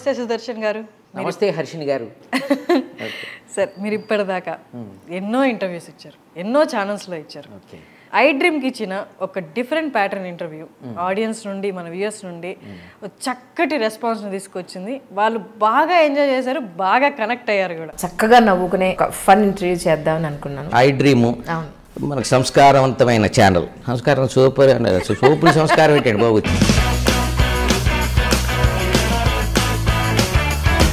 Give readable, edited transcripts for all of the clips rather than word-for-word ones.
నమస్తే సుదర్శన్ గారు. నమస్తే హర్షిని గారు. సార్ మీరు ఇప్పటిదాకా ఎన్నో ఇంటర్వ్యూస్ ఇచ్చారు, ఎన్నో ఛానల్స్లో ఇచ్చారు. ఐ డ్రీమ్కి ఇచ్చిన ఒక డిఫరెంట్ ప్యాటర్న్ ఇంటర్వ్యూ ఆడియన్స్ నుండి మన వ్యూయర్స్ నుండి చక్కటి రెస్పాన్స్ని తీసుకొచ్చింది. వాళ్ళు బాగా ఎంజాయ్ చేశారు, బాగా కనెక్ట్ అయ్యారు కూడా. చక్కగా నవ్వుకునే ఫన్ ఇంటర్వ్యూ చేద్దామని అనుకున్నాను. ఐ డ్రీమ్ మనకు సంస్కారవంతమైన ఛానల్. సంస్కారం సూపర్ సూపర్ సంస్కారం ఏంటండి బాబు.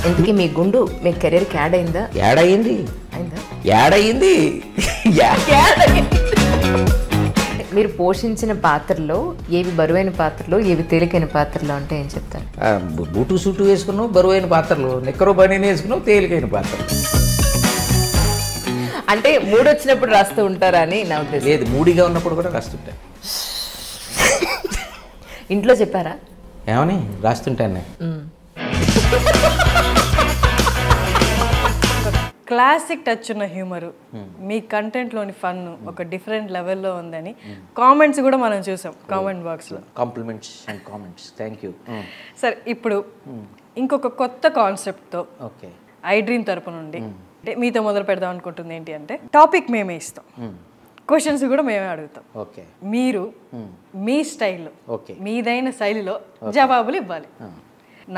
ఇంతకీ మీ గుండు మీ కెరీర్కి యాడ్ అయిందా? యాడ్ అయ్యింది. మీరు పోషించిన పాత్రలో ఏవి బరువైన పాత్రలు, ఏవి తేలికైన పాత్రలు అంటే ఏం చెప్తారు? బూటు సూటు వేసుకున్నావు బరువైన పాత్రలు, నిక్కరు బనీని వేసుకున్నావు తేలికైన పాత్రలు. అంటే మూడు వచ్చినప్పుడు రాస్తూ ఉంటారా అని నా ఉద్దేశం. లేదు, మూడిగా ఉన్నప్పుడు కూడా రాస్తుంటా. ఇంట్లో చెప్పారా? ఏమని రాస్తుంటాను నేను. క్లాసిక్ టచ్ ఉన్న హ్యూమరు, మీ కంటెంట్లోని ఫన్ ఒక డిఫరెంట్ లెవెల్లో ఉందని కామెంట్స్ కూడా మనం చూసాం కామెంట్ బాక్స్లో. Compliments and comments, thank you. Sir ఇప్పుడు ఇంకొక కొత్త కాన్సెప్ట్తో ఓకే ఐ డ్రీమ్ తరపు నుండి అంటే మీతో మొదలు పెడదాం అనుకుంటుంది ఏంటి అంటే, టాపిక్ మేమే ఇస్తాం, క్వశ్చన్స్ కూడా మేమే అడుగుతాం. ఓకే, మీరు మీ స్టైల్లో ఓకే మీదైన శైలిలో జవాబులు ఇవ్వాలి.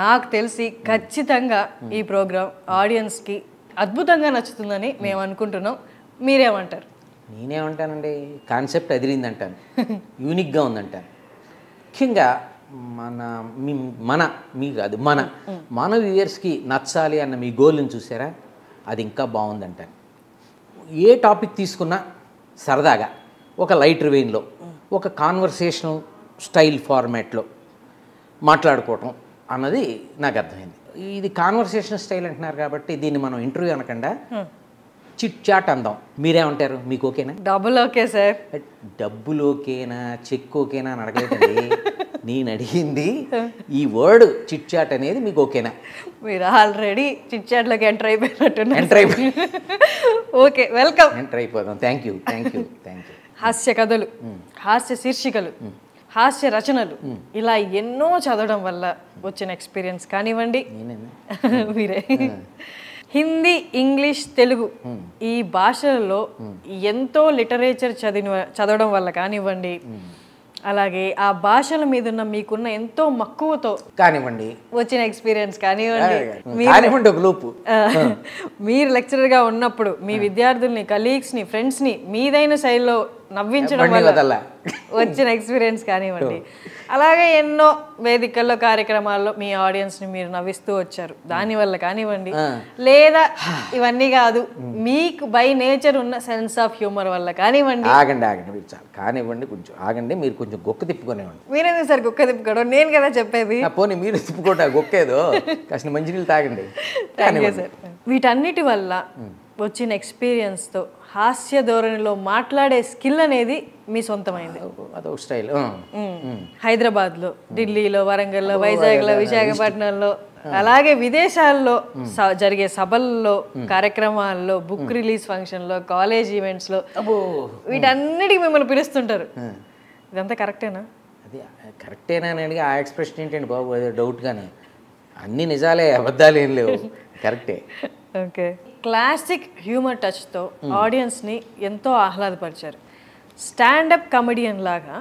నాకు తెలిసి ఖచ్చితంగా ఈ ప్రోగ్రామ్ ఆడియన్స్కి అద్భుతంగా నచ్చుతుందని మేము అనుకుంటున్నాం. మీరేమంటారు? నేనేమంటానండి, కాన్సెప్ట్ అదిరింది అంటాను, యూనిక్గా ఉందంటాను. ముఖ్యంగా మన వ్యూయర్స్కి నచ్చాలి అన్న మీ గోల్ని చూసారా, అది ఇంకా బాగుందంటాను. ఏ టాపిక్ తీసుకున్నా సరదాగా ఒక లైట్ వెయిన్లో, ఒక కాన్వర్సేషనల్ స్టైల్ ఫార్మాట్లో మాట్లాడుకోవటం అన్నది నాకు అర్థమైంది. ఇది కాన్వర్సేషన్ స్టైల్ అంటున్నారు కాబట్టి దీన్ని మనం ఇంటర్వ్యూ అనకుండా చిట్ చాట్ అందాం. మీరేమంటారు? మీకు ఓకేనా? Double okay sir. డబ్బులు ఓకేనా, చెక్ ఓకేనా అని అడగలేదండి. నేను అడిగింది ఈ వర్డ్ చిట్ చాట్ అనేది మీకు ఓకేనా? మీరు ఆల్రెడీ చిట్ చాట్లోకి ఎంటర్ అయిపోయినట్టు. Okay, welcome. ఎంటర్ అయిపోదాం. Thank you. హాస్య కథలు, హాస్య శీర్షికలు, హాస్య రచనలు, ఇలా ఎన్నో చదవడం వల్ల వచ్చిన ఎక్స్పీరియన్స్ కానివ్వండి, మీరే హిందీ, ఇంగ్లీష్, తెలుగు ఈ భాషల్లో ఎంతో లిటరేచర్ చదవడం వల్ల కానివ్వండి, అలాగే ఆ భాషల మీద ఉన్న మీకున్న ఎంతో మక్కువతో కానివ్వండి వచ్చిన ఎక్స్పీరియన్స్ కానివ్వండి, మీరు లెక్చరర్గా ఉన్నప్పుడు మీ విద్యార్థుల్ని, కలీగ్స్ని, ఫ్రెండ్స్ని మీదైన శైలిలో నవ్వించడం వల్ల వచ్చిన ఎక్స్పీరియన్స్ కానివ్వండి, అలాగే ఎన్నో వేదికల్లో కార్యక్రమాల్లో మీ ఆడియన్స్ని మీరు నవ్విస్తూ వచ్చారు దానివల్ల కానివ్వండి, లేదా ఇవన్నీ కాదు మీకు బై నేచర్ ఉన్న సెన్స్ ఆఫ్ హ్యూమర్ వల్ల కానివ్వండి. ఆగండి మీరు చాలు కానివ్వండి, కొంచెం ఆగండి. మీరు కొంచెం గొక్క తిప్పుకునేవ్వండి. మీరేందుకు సార్ గొక్క తిప్పుకోవడం? నేను కదా చెప్పేది. పోనీ మీరు తిప్పుకోవటం గొక్కేదో కాసిన మంచినీళ్ళు తాగండి. సార్ వీటన్నిటి వల్ల వచ్చిన ఎక్స్పీరియన్స్తో హాస్య ధోరణిలో మాట్లాడే స్కిల్ అనేది మీ సొంతమైంది. అదొక స్టైల్. హైదరాబాద్లో, ఢిల్లీలో, వరంగల్లో, వైజాగ్లో, విశాఖపట్నంలో, అలాగే విదేశాల్లో జరిగే సభల్లో, కార్యక్రమాల్లో, బుక్ రిలీజ్ ఫంక్షన్లో, కాలేజ్ ఈవెంట్స్లో వీటన్నిటికి మిమ్మల్ని పిలుస్తుంటారు. ఇదంతా కరెక్టేనా? అది కరెక్టేనా అని అడిగి ఆ ఎక్స్ప్రెషన్ ఏంటండి బాబు, అదే డౌట్గానే. అన్ని నిజాలే, అబద్ధాలు ఏం లేవు, కరెక్టే. ఓకే, క్లాసిక్ హ్యూమర్ టచ్తో ఆడియన్స్ని ఎంతో ఆహ్లాదపరిచారు. స్టాండప్ కమెడియన్ లాగా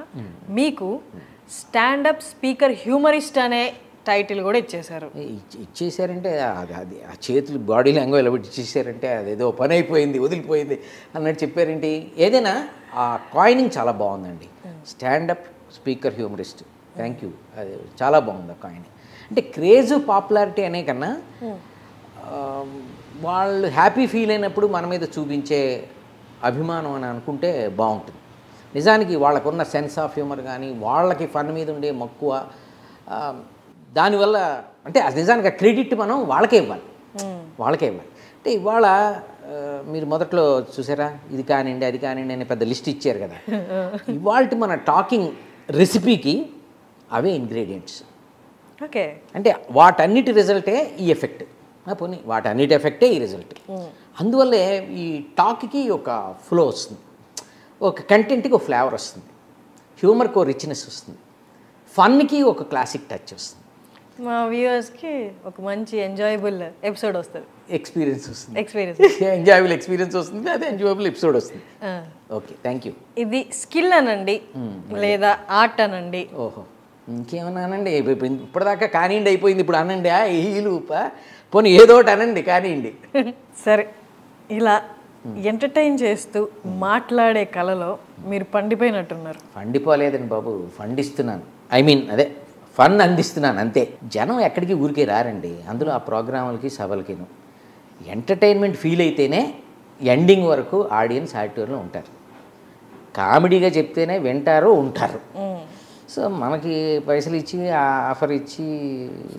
మీకు స్టాండప్ స్పీకర్ హ్యూమరిస్ట్ అనే టైటిల్ కూడా ఇచ్చేసారంటే అది ఆ చేతులు బాడీ లాంగ్వేజ్ ఎలా పెట్టి ఇచ్చేసారంటే అదేదో పని అయిపోయింది, వదిలిపోయింది అన్నట్టు చెప్పారేంటి. ఏదైనా ఆ కాయినింగ్ చాలా బాగుందండి, stand up speaker humorist. Thank you, అది చాలా బాగుంది ఆ కాయినింగ్. అంటే క్రేజ్ పాపులారిటీ అనే కన్నా వాళ్ళు హ్యాపీ ఫీల్ అయినప్పుడు మన మీద చూపించే అభిమానం అని అనుకుంటే బాగుంటుంది. నిజానికి వాళ్ళకున్న సెన్స్ ఆఫ్ హ్యూమర్ కానీ, వాళ్ళకి ఫన్ మీద ఉండే మక్కువ, దానివల్ల అంటే అది నిజానికి ఆ క్రెడిట్ మనం వాళ్ళకే ఇవ్వాలి. అంటే ఇవాళ మీరు మొదట్లో చూసారా, ఇది కానివ్వండి అది కానివ్వండి అని పెద్ద లిస్ట్ ఇచ్చారు కదా. ఇవాళ మన టాకింగ్ రెసిపీకి అవే ఇంగ్రీడియంట్స్. ఓకే, అంటే వాటన్నిటి రిజల్టే ఈ ఎఫెక్ట్. పోనీ వాటన్నిటి ఎఫెక్టే ఈ రిజల్ట్. అందువల్లే ఈ టాక్కి ఒక ఫ్లో వస్తుంది, ఒక కంటెంట్కి ఒక ఫ్లేవర్ వస్తుంది, హ్యూమర్కి ఒక రిచ్నెస్ వస్తుంది, ఫన్కి ఒక క్లాసిక్ టచ్ వస్తుంది. మా వ్యూవర్స్కి ఒక మంచి ఎంజాయబుల్ ఎపిసోడ్ వస్తుంది, ఎక్స్పీరియన్స్ వస్తుంది, ఎంజాయబుల్ ఎక్స్పీరియన్స్ వస్తుంది, అదే ఎంజాయబుల్ ఎపిసోడ్ వస్తుంది. Okay, thank you. ఇది స్కిల్ అనండి లేదా ఆర్ట్ అనండి. ఓహో, ఇంకేమన్నానండి, ఇప్పటిదాకా కానివ్వండి అయిపోయింది, ఇప్పుడు అనండి హీలు పోనీ ఏదో ఒకటి అనండి కానివ్వండి. సరే, ఇలా ఎంటర్టైన్ చేస్తూ మాట్లాడే కళలో మీరు పండిపోయినట్టున్నారు. పండిపోలేదండి బాబు, ఫండిస్తున్నాను, ఐ మీన్ అదే ఫన్ అందిస్తున్నాను అంతే. జనం ఎక్కడికి ఊరికే రారండి, అందులో ఆ ప్రోగ్రాములకి సభలకిను. ఎంటర్టైన్మెంట్ ఫీల్ అయితేనే ఎండింగ్ వరకు ఆడియన్స్ యాక్టివ్లో ఉంటారు. కామెడీగా చెప్తేనే వింటారు, ఉంటారు. సో మనకి పైసలు ఇచ్చి ఆఫర్ ఇచ్చి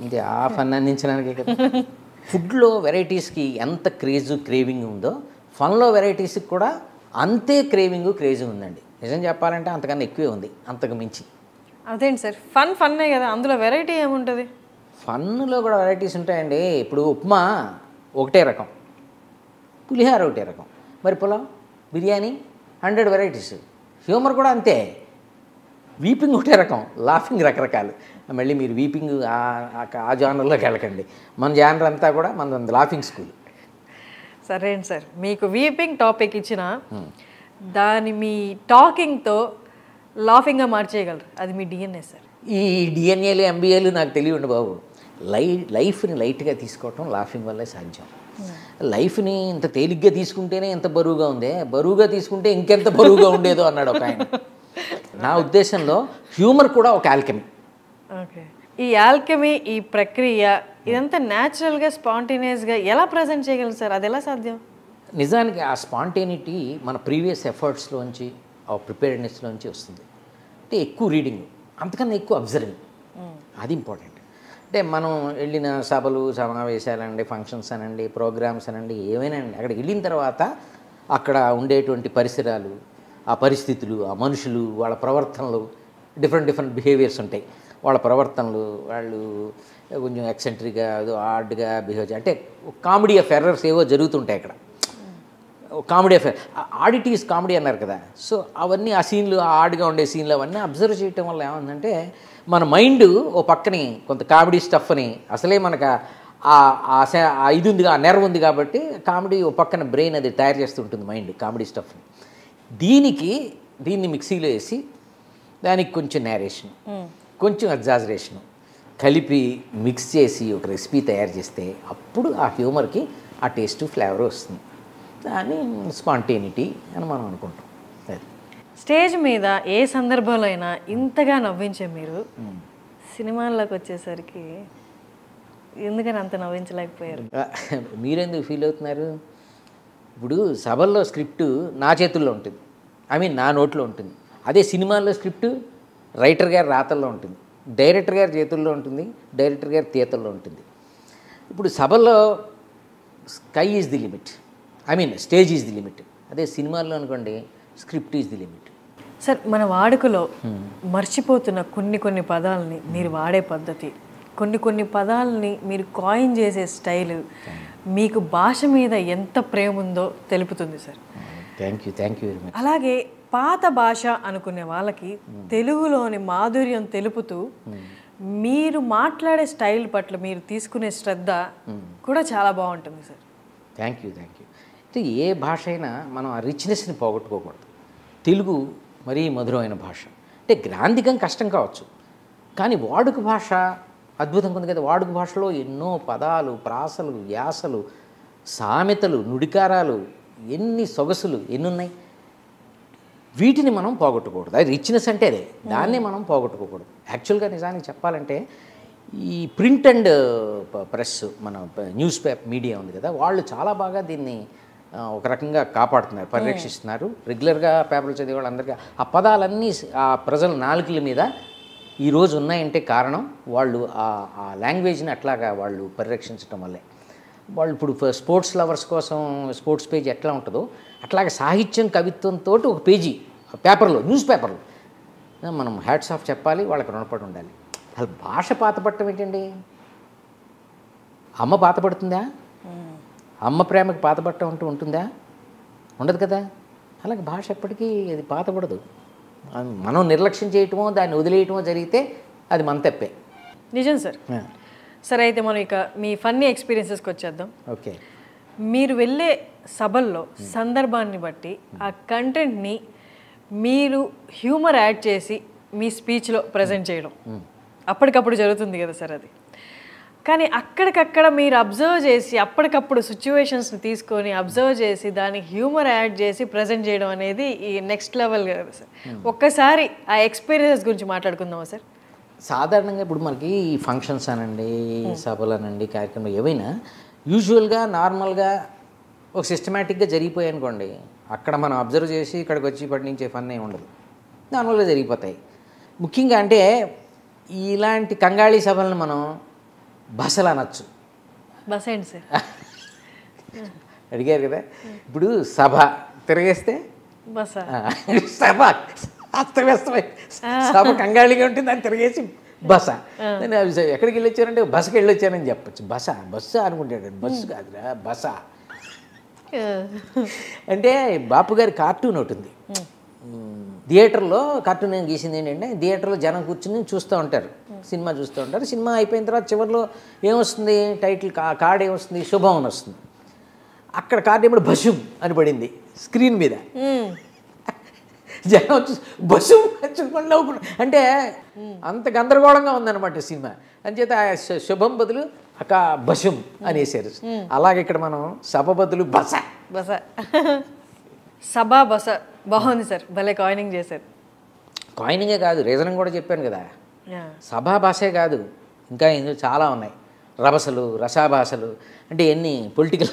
ఇంతే ఆ ఫన్ అందించడానికే కదా. ఫుడ్లో వెరైటీస్కి ఎంత క్రేవింగ్ ఉందో ఫన్లో వెరైటీస్కి కూడా అంతే క్రేజ్ ఉందండి. నిజం చెప్పాలంటే అంతకన్నా ఎక్కువే ఉంది, అంతకు మించి. అదేంటి సార్, ఫన్నే కదా, అందులో వెరైటీ ఏముంటుంది? ఫన్లో కూడా వెరైటీస్ ఉంటాయండి. ఇప్పుడు ఉప్మా ఒకటే రకం, పులిహార ఒకటే రకం, మరి పులావ్, బిర్యానీ 100 వెరైటీస్. హ్యూమర్ కూడా అంతే, వీపింగ్ ఒకటే రకం, లాఫింగ్ రకరకాలు. మళ్ళీ మీరు వీపింగ్ ఆ జానర్లోకి వెళ్ళకండి, మన జానర్ అంతా కూడా మన లాఫింగ్ స్కూల్. సరే అండి సార్, మీకు వీపింగ్ టాపిక్ ఇచ్చిన దాన్ని మీ టాకింగ్తో లాఫింగ్గా మార్చేయగలరు, అది మీ డిఎన్ఏ సార్. ఈ డిఎన్ఏలు ఎంబీఏలు నాకు తెలియండి బాబు. లైఫ్ని లైట్గా తీసుకోవటం లాఫింగ్ వల్లే సాధ్యం. లైఫ్ని ఇంత తేలిగ్గా తీసుకుంటేనే ఎంత బరువుగా ఉందే, బరువుగా తీసుకుంటే ఇంకెంత బరువుగా ఉండేదో అన్నాడు ఒక ఆయన. నా ఉద్దేశంలో హ్యూమర్ కూడా ఒక ఆల్కెమీ. ఓకే, ఈ ఆల్కెమీ, ఈ ప్రక్రియ ఇదంతా న్యాచురల్గా స్పాంటేనియస్గా ఎలా ప్రజెంట్ చేయగలరు సార్, అది ఎలా సాధ్యం? నిజానికి ఆ స్పాంటేనిటీ మన ప్రీవియస్ ఎఫర్ట్స్లోంచి, ఆ ప్రిపేర్డ్నెస్లోంచి వస్తుంది. అంటే ఎక్కువ రీడింగ్, అంతకన్నా ఎక్కువ అబ్జర్వింగ్, అది ఇంపార్టెంట్. అంటే మనం వెళ్ళిన సభలు, సమావేశాలండి, ఫంక్షన్స్ అనండి, ప్రోగ్రామ్స్ అనండి, ఏమైనా అండి, అక్కడికి వెళ్ళిన తర్వాత అక్కడ ఉండేటువంటి పరిసరాలు, ఆ పరిస్థితులు, ఆ మనుషులు, వాళ్ళ ప్రవర్తనలు, డిఫరెంట్ బిహేవియర్స్ ఉంటాయి. వాళ్ళ ప్రవర్తనలు, వాళ్ళు కొంచెం ఎక్సెంట్రిక్గా, ఆడ్గా బిహేవ్ అంటే కామెడీ ఆఫ్ ఎర్రర్స్ ఏవో జరుగుతుంటాయి అక్కడ. కామెడీ ఆఫ్ ఆడిటీస్ కామెడీ అన్నారు కదా. సో అవన్నీ ఆ సీన్లు, ఆ ఆడ్గా ఉండే సీన్లు అవన్నీ అబ్జర్వ్ చేయటం వల్ల ఏమందంటే మన మైండ్ ఓ పక్కని కొంత కామెడీ స్టఫ్ని, అసలే మనకు ఇది ఉంది, ఆ నెర్వ్ ఉంది కాబట్టి కామెడీ ఓ పక్కన బ్రెయిన్ అది తయారు చేస్తుంటుంది మైండ్ కామెడీ స్టఫ్ని. దీన్ని మిక్సీలో వేసి దానికి కొంచెం నేరేషన్, కొంచెం ఎగ్జాజరేషను కలిపి మిక్స్ చేసి ఒక రెసిపీ తయారు చేస్తే అప్పుడు ఆ హ్యూమర్కి ఆ టేస్ట్, ఫ్లేవర్ వస్తుంది. దాన్ని స్పాంటేనిటీ అని మనం అనుకుంటాం. స్టేజ్ మీద ఏ సందర్భంలో అయినా ఇంతగా నవ్వించే మీరు సినిమాల్లోకి వచ్చేసరికి ఎందుకని అంత నవ్వించలేకపోయారు? మీరెందుకు ఫీల్ అవుతున్నారు? ఇప్పుడు సభల్లో స్క్రిప్టు నా చేతుల్లో ఉంటుంది, ఐ మీన్ నా నోట్లో ఉంటుంది. అదే సినిమాల్లో స్క్రిప్టు రైటర్ గారి రాతల్లో ఉంటుంది, డైరెక్టర్ గారి చేతుల్లో ఉంటుంది, డైరెక్టర్ గారి తీతల్లో ఉంటుంది. ఇప్పుడు సభల్లో sky is the limit, I mean stage is the limit. అదే సినిమాల్లో అనుకోండి, script is the limit. Sir, మన వాడుకలో మర్చిపోతున్న కొన్ని పదాలని మీరు వాడే పద్ధతి, కొన్ని పదాలని మీరు కాయిన్ చేసే స్టైలు మీకు భాష మీద ఎంత ప్రేమ ఉందో తెలుపుతుంది sir. Thank you very much. అలాగే పాత భాష అనుకునే వాళ్ళకి తెలుగులోని మాధుర్యం తెలుపుతూ మీరు మాట్లాడే స్టైల్ పట్ల మీరు తీసుకునే శ్రద్ధ కూడా చాలా బాగుంటుంది సార్. Thank you. అంటే ఏ భాష అయినా మనం ఆ రిచ్నెస్ని పోగొట్టుకోకూడదు. తెలుగు మరీ మధురమైన భాష. అంటే గ్రాంధికం కష్టం కావచ్చు, కానీ వాడుక భాష అద్భుతంగా ఉంది కదా. వాడుక భాషలో ఎన్నో పదాలు, ప్రాసలు, యాసలు, సామెతలు, నుడికారాలు, ఎన్ని సొగసులు ఎన్ని ఉన్నాయి. వీటిని మనం పోగొట్టకూడదు. అది రిచ్నెస్ అంటే అదే, దాన్నే మనం పోగొట్టుకోకూడదు. యాక్చువల్గా నిజానికి చెప్పాలంటే ఈ ప్రింట్ అండ్ ప్రెస్, మన న్యూస్ పేపర్ మీడియా ఉంది కదా, వాళ్ళు చాలా బాగా దీన్ని ఒక రకంగా కాపాడుతున్నారు, పరిరక్షిస్తున్నారు. రెగ్యులర్గా పేపర్లు చదివే వాళ్ళందరికీ ఆ పదాలన్నీ ఆ ప్రజల నాలుకల మీద ఈరోజు ఉన్నాయంటే కారణం వాళ్ళు ఆ లాంగ్వేజ్ని అట్లాగా వాళ్ళు పరిరక్షించడం వల్లే. వాళ్ళు ఇప్పుడు స్పోర్ట్స్ లవర్స్ కోసం స్పోర్ట్స్ పేజ్ ఎట్లా ఉంటుందో అట్లాగే సాహిత్యం, కవిత్వంతో ఒక పేజీ పేపర్లో, న్యూస్ పేపర్లో మనం హ్యాట్స్ ఆఫ్ చెప్పాలి, వాళ్ళకి రుణపడి ఉండాలి. అసలు భాష పాతపడటం ఏంటండి? అమ్మ పాతపడుతుందా? అమ్మ ప్రేమకి పాతపడటం అంటూ ఉంటుందా? ఉండదు కదా. అలాగే భాష ఎప్పటికీ అది పాతపడదు. మనం నిర్లక్ష్యం చేయటమో దాన్ని వదిలేయటమో జరిగితే అది మన తప్పే. నిజం సార్. సరే అయితే మనం ఇక మీ ఫన్నీ ఎక్స్పీరియన్సెస్కి వచ్చేద్దాం. ఓకే. మీరు వెళ్ళే సభల్లో సందర్భాన్ని బట్టి ఆ కంటెంట్ని మీరు హ్యూమర్ యాడ్ చేసి మీ స్పీచ్లో ప్రజెంట్ చేయడం అప్పటికప్పుడు జరుగుతుంది కదా సార్ అది. కానీ అక్కడికక్కడ మీరు అబ్జర్వ్ చేసి అప్పటికప్పుడు సిచ్యువేషన్స్ని తీసుకొని అబ్జర్వ్ చేసి దానికి హ్యూమర్ యాడ్ చేసి ప్రజెంట్ చేయడం అనేది ఈ నెక్స్ట్ లెవెల్ కదా సార్. ఒక్కసారి ఆ ఎక్స్పీరియన్సెస్ గురించి మాట్లాడుకుందామా సార్? సాధారణంగా ఇప్పుడు మనకి ఈ ఫంక్షన్స్ అనండి, సభలు అనండి, కార్యక్రమం ఏవైనా యూజువల్గా నార్మల్గా ఒక సిస్టమేటిక్గా జరిగిపోయాయి అనుకోండి, అక్కడ మనం అబ్జర్వ్ చేసి ఇక్కడికి వచ్చి పట్టించే ఫన్ ఏమి ఉండదు, నార్మల్గా జరిగిపోతాయి. ముఖ్యంగా అంటే ఇలాంటి కంగాళీ సభలను మనం బసలు అనొచ్చు. బస ఏంటి సార్? అడిగారు కదా, ఇప్పుడు సభ తిరిగేస్తే బస, సభ అస్తవ్యస్తమై సభ కంగాళిగా ఉంటుంది, దాన్ని తిరిగేసి బస. నేను ఎక్కడికి వెళ్ళొచ్చానంటే బస్కి వెళ్ళొచ్చానని చెప్పచ్చు. బస్సు అనుకుంటాడు, బస్సు కాదురా బస. అంటే బాపు గారి కార్టూన్ ఒకటి ఉంది థియేటర్లో. కార్టూన్ ఏం గీసింది ఏంటంటే, థియేటర్లో జనం కూర్చుని చూస్తూ ఉంటారు, సినిమా చూస్తూ ఉంటారు. సినిమా అయిపోయిన తర్వాత చివరిలో ఏమొస్తుంది, టైటిల్ కార్డ్ ఏమొస్తుంది, శుభం అని వస్తుంది. అక్కడ కార్డు ఇప్పుడు బస్సు అని పడింది స్క్రీన్ మీద. జనం వచ్చి బస్సు చూసుకొని నవ్వుకున్నాడు. అంటే అంత గందరగోళంగా ఉందన్నమాట సినిమా. అంచేత శుభం బదులు బస్సుం అనేసారు. అలాగే ఇక్కడ మనం సభ బదులు బస. సభ బస బాగుంది సార్, భలే కాయినింగ్ చేశారు. కాయినింగే కాదు, రీజనింగ్ కూడా చెప్పాను కదా. సభా భాషే కాదు, ఇంకా ఇందులో చాలా ఉన్నాయి. రభసలు, రసాభాషలు, అంటే ఎన్ని పొలిటికల్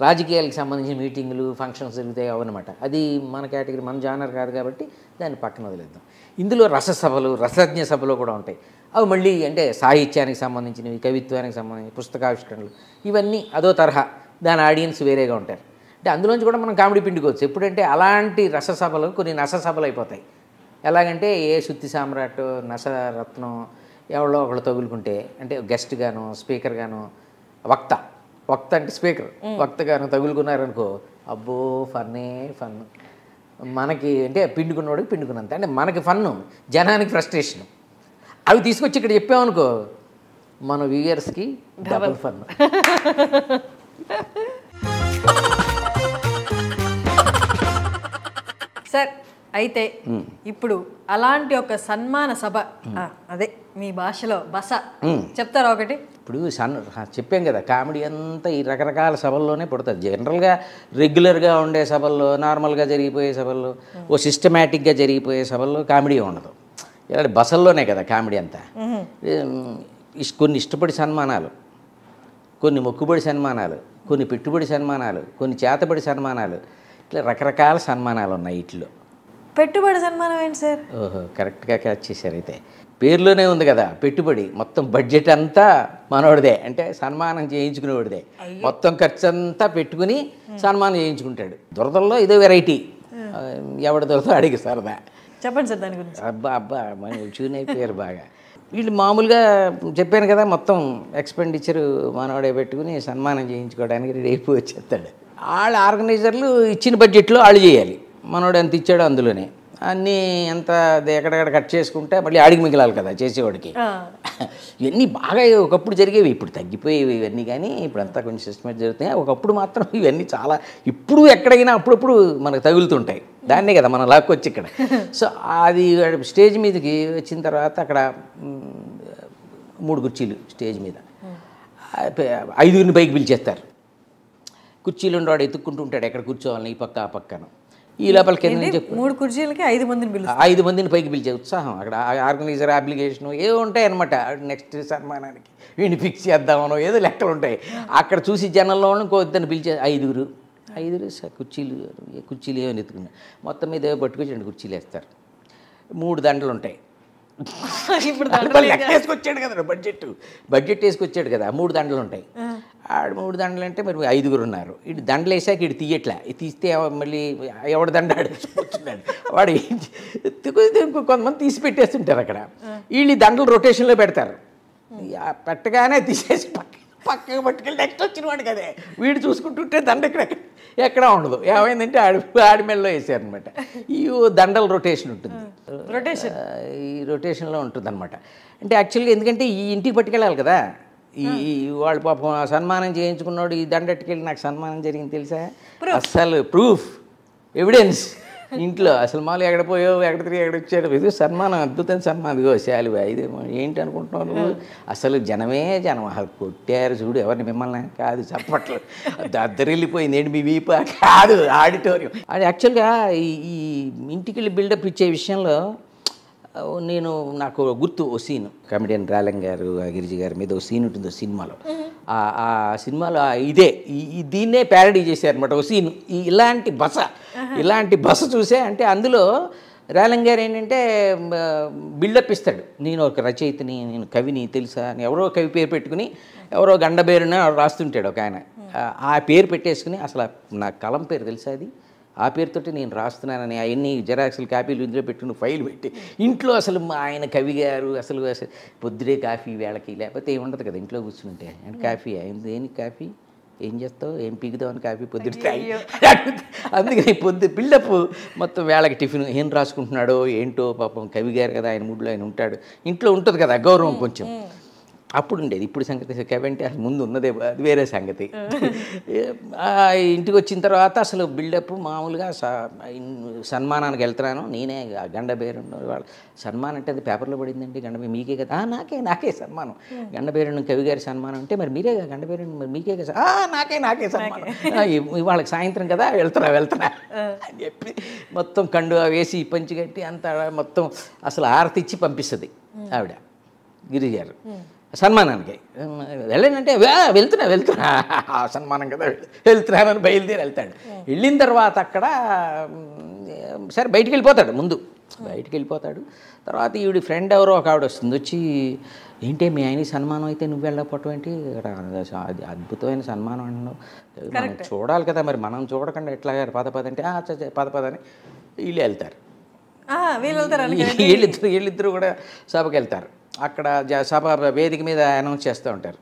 రాజకీయాలకు సంబంధించిన మీటింగులు, ఫంక్షన్స్ జరుగుతాయి అవన్నమాట. అది మన కేటగిరీ, మన జానర్ కాదు కాబట్టి దాన్ని పక్కన వదిలేద్దాం. ఇందులో రససభలు, రసజ్ఞ సభలు కూడా ఉంటాయి. అవి మళ్ళీ అంటే సాహిత్యానికి సంబంధించినవి, కవిత్వానికి సంబంధించి పుస్తకావిష్కరణలు, ఇవన్నీ అదో తరహా, దాని ఆడియన్స్ వేరేగా ఉంటారు. అంటే అందులోంచి కూడా మనం కామెడీ పిండుకోవచ్చు. ఎప్పుడంటే అలాంటి రససభలు కొన్ని నససభలు అయిపోతాయి. ఎలాగంటే ఏ శుద్ధి సామ్రాట్, నసరత్నం ఎవరో ఒకళ్ళు తగులుకుంటే, అంటే గెస్ట్ గాను, స్పీకర్ గాను, వక్త అంటే స్పీకర్, వక్త గాను తగులుకున్నారనుకో, అబ్బో ఫన్నే ఫన్. మనకి అంటే పిండుకున్నవాడికి పిండుకున్నంత, అంటే మనకి ఫన్ను, జనానికి ఫ్రస్ట్రేషన్. అవి తీసుకొచ్చి ఇక్కడ చెప్పామనుకో, మన వ్యూయర్స్కి డబుల్ ఫన్. సార్ అయితే ఇప్పుడు అలాంటి ఒక సన్మాన సభ, అదే మీ భాషలో బస చెప్తారా ఒకటి? ఇప్పుడు చెప్పాం కదా, కామెడీ అంతా ఈ రకరకాల సభల్లోనే పుడుతుంది. జనరల్గా రెగ్యులర్గా ఉండే సభల్లో, నార్మల్గా జరిగిపోయే సభల్లో, ఓ సిస్టమేటిక్గా జరిగిపోయే సభల్లో కామెడీ ఉండదు. ఇలాంటి బసల్లోనే కదా కామెడీ అంతా. కొన్ని ఇష్టపడి సన్మానాలు, కొన్ని మొక్కుబడి సన్మానాలు, కొన్ని పెట్టుబడి సన్మానాలు, కొన్ని చేతబడి సన్మానాలు, ఇట్లా రకరకాల సన్మానాలు ఉన్నాయి. వీటిలో పెట్టుబడి సన్మానం ఏంటి సార్? ఓహో, కరెక్ట్గా క్యాచ్ చేశారు. అయితే పేర్లోనే ఉంది కదా పెట్టుబడి, మొత్తం బడ్జెట్ అంతా మనోడిదే, అంటే సన్మానం చేయించుకునేవాడిదే. మొత్తం ఖర్చు అంతా పెట్టుకుని సన్మానం చేయించుకుంటాడు. దురదల్లో ఇదో వెరైటీ, ఎవడి దురదో అడిగి సరదా. చెప్పండి సార్ దాని గురించి. అబ్బా మన చూనే పేరు బాగా. వీళ్ళు మామూలుగా చెప్పాను కదా, మొత్తం ఎక్స్పెండిచర్ మనోడే పెట్టుకుని సన్మానం చేయించుకోవడానికి రెడీ అయిపోయి వచ్చేస్తాడు. వాళ్ళ ఆర్గనైజర్లు ఇచ్చిన బడ్జెట్లో వాళ్ళు చేయాలి. మనోడు ఎంత ఇచ్చాడో అందులోనే అన్నీ ఎంత ఎక్కడెక్కడ కట్ చేసుకుంటే మళ్ళీ ఆడికి మిగిలాలి కదా చేసేవాడికి. ఇవన్నీ బాగా ఒకప్పుడు జరిగేవి, ఇప్పుడు తగ్గిపోయేవి ఇవన్నీ. కానీ ఇప్పుడు అంతా కొంచెం సిస్టమేట్ జరుగుతున్నాయి. ఒకప్పుడు మాత్రం ఇవన్నీ చాలా, ఇప్పుడు ఎక్కడైనా అప్పుడప్పుడు మనకు తగులుతుంటాయి. దాన్నే కదా మనం లాక్కొచ్చి ఇక్కడ. సో అది స్టేజ్ మీదకి వచ్చిన తర్వాత అక్కడ 3 కుర్చీలు స్టేజ్ మీద, 5గురిని పైకి పిలిచేస్తారు. కుర్చీలు ఉండేవాడు ఎత్తుక్కుంటూ ఉంటాడు ఎక్కడ కూర్చోవాలని, ఈ పక్క ఆ పక్కన. ఈ లోపల కింద 3 కుర్చీలకి 5 మందిని పిలుస్తారు. 5 మందిని పైకి పిలిచే ఉత్సాహం అక్కడ. ఆర్గనైజర్ అప్లికేషన్ ఏవో ఉంటాయి అనమాట. నెక్స్ట్ సన్మానానికి వీడిని ఫిక్స్ చేద్దామనో ఏదో లెక్కలు ఉంటాయి. అక్కడ చూసి జనంలో ఇంకొద్దని పిలిచే 5 కుర్చీలు ఏమో ఎత్తుకున్నాయి. మొత్తం మీద ఏవో పట్టుకొచ్చి 2 కుర్చీలు వేస్తారు. 3 దండలు ఉంటాయి. ఇప్పుడు లెక్క వేసుకొచ్చాడు కదా, బడ్జెట్ వేసుకొచ్చాడు కదా, 3 దండలు ఉంటాయి. ఆడు 3 దండలు అంటే మరి 5గురు ఉన్నారు. ఇటు దండలు వేసాక ఇటు తీయట్లే, తీస్తే మళ్ళీ ఎవడు దండ ఆడేసుకొచ్చున్నాడు వాడు. కొంతమంది తీసి పెట్టేస్తుంటారు అక్కడ. వీళ్ళు దండలు రొటేషన్లో పెడతారు. పెట్టగానే తీసేసి పక్కగా పట్టుకెళ్ళి నెక్స్ట్ వచ్చిన వాడు కదే వీడు చూసుకుంటుంటే దండ ఎక్కడా ఉండదు. ఏమైందంటే ఆడి మెడలో వేసారనమాట. ఈ దండల రొటేషన్ ఉంటుంది, ఈ రొటేషన్లో ఉంటుంది అనమాట. అంటే యాక్చువల్గా ఎందుకంటే ఈ ఇంటికి పట్టుకెళ్ళాలి కదా, వాడు పాపం సన్మానం చేయించుకున్నాడు, ఈ దండట్టుకెళ్ళి నాకు సన్మానం జరిగింది తెలుసా, అస్సలు ప్రూఫ్ ఎవిడెన్స్ ఇంట్లో. అసలు మాలు ఎక్కడ పోయావు, ఎక్కడ తిరిగి ఎక్కడ వచ్చాడు, ఇది సన్మానం, అద్భుతమైన సన్మానం, ఇదిగో శాలువా, ఇది ఏంటి అనుకుంటున్నావు నువ్వు, అసలు జనమే జనం, కొట్టారు చూడు ఎవరిని, మిమ్మల్ని కాదు, చప్పట్లు దద్దరిల్లిపోయింది, ఏంటి మీ వీప కాదు, ఆడిటోరియం. అది యాక్చువల్గా ఈ ఇంటికి వెళ్ళి బిల్డప్ ఇచ్చే విషయంలో నాకు గుర్తు ఓ సీన్, కమెడియన్ రాలం గారు గిరిజి గారి మీద ఓ సీన్ ఉంటుంది సినిమాలో. ఆ సినిమాలో దీన్నే ప్యారడీ చేశారనమాట ఓ సీన్. ఇలాంటి బస చూసే, అంటే అందులో రాలం గారు ఏంటంటే బిల్డప్ ఇస్తాడు, నేను ఒక రచయితని, నేను కవిని తెలుసా అని, ఎవరో కవి పేరు పెట్టుకుని ఎవరో గండబేరుని రాస్తుంటాడు ఒక ఆయన, ఆ పేరు పెట్టేసుకుని, అసలు నా కలం పేరు తెలుసా అది, ఆ పేరుతోటి నేను రాస్తున్నానని అవన్నీ జెరాక్స్లు కాపీలు ఇందులో పెట్టుకుని ఫైల్ పెట్టి ఇంట్లో, అసలు ఆయన కవి గారు అసలు పొద్దుడే కాఫీ వేళకి, లేకపోతే ఏముండదు కదా ఇంట్లో కూర్చుంటే, అంటే కాఫీ దేనికి కాఫీ, ఏం చేస్తావు, ఏం పీకుతావు అని కాఫీ పొద్దుట తాగి, అందుకని బిల్డప్ మొత్తం వేళకి టిఫిన్ ఏం రాసుకుంటున్నాడో ఏంటో, పాపం కవి గారు కదా, ఆయన మూడ్లో ఆయన ఉంటాడు, ఇంట్లో ఉంటుంది కదా గౌరవం కొంచెం, అప్పుడు ఉండేది. ఇప్పుడు సంగతి కవి అంటే అసలు ముందు ఉన్నదే, అది వేరే సంగతి. ఇంటికి వచ్చిన తర్వాత అసలు బిల్డప్ మామూలుగా సన్మానానికి వెళ్తున్నాను, నేనే గండబేరు వాళ్ళు సన్మానం అంటే అది పేపర్లో పడిందండి, గండబేరు మీకే కదా, నాకే సన్మానం, గండబేరు కవి గారి సన్మానం అంటే మరి మీరే కదా గండబేరు, మరి మీకే కదా, నాకే సన్మానం, వాళ్ళకి సాయంత్రం కదా, వెళ్తున్నా అని చెప్పి మొత్తం కండు వేసి పంచి కట్టి అంతా మొత్తం అసలు ఆరతి ఇచ్చి పంపిస్తుంది ఆవిడ గిరిజి గారు సన్మానానికి. వెళ్ళానంటే వెళ్తున్నా సన్మానం కదా వెళ్తున్నానని బయలుదేరి వెళ్తాడు. వెళ్ళిన తర్వాత అక్కడ సరే బయటికి వెళ్ళిపోతాడు. తర్వాత ఈవిడి ఫ్రెండ్ ఎవరో ఒక ఆవిడ వస్తుంది, వచ్చి ఏంటి మీ ఆయన సన్మానం అయితే నువ్వు వెళ్ళకపోవటం ఏంటి, అది అద్భుతమైన సన్మానం అన్నావు, మనం చూడాలి కదా, మరి మనం చూడకుండా ఎట్లా పద అంటే పద అని వీళ్ళు వెళ్తారు. వీళ్ళిద్దరు కూడా సభకి వెళ్తారు. అక్కడ సభ వేదిక మీద అనౌన్స్ చేస్తూ ఉంటారు.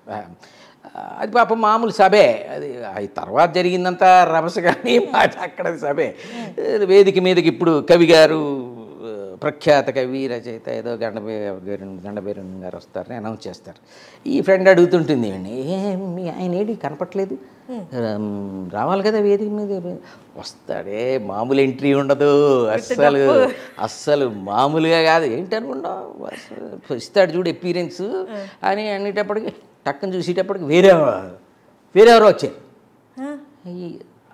అది పాపం మామూలు సభే, అది తర్వాత జరిగిందంతా రభస, కానీ అక్కడ సభే. వేదిక మీదకి ఇప్పుడు కవి గారు, ప్రఖ్యాత కవి రచయిత ఏదో గండబేరు గారు వస్తారని అనౌన్స్ చేస్తారు. ఈ ఫ్రెండ్ అడుగుతుంటుంది, మీ ఆయన ఏంటి కనపట్లేదు, రావాలి కదా వేదిక మీద, వస్తాడే, మామూలు ఎంట్రీ ఉండదు, అస్సలు మామూలుగా కాదు, ఏంటి అనుకున్నావు, ఇస్తాడు చూడు ఎపీరియన్స్ అని అనేటప్పటికి టక్కని చూసేటప్పటికి వేరెవరో వచ్చారు.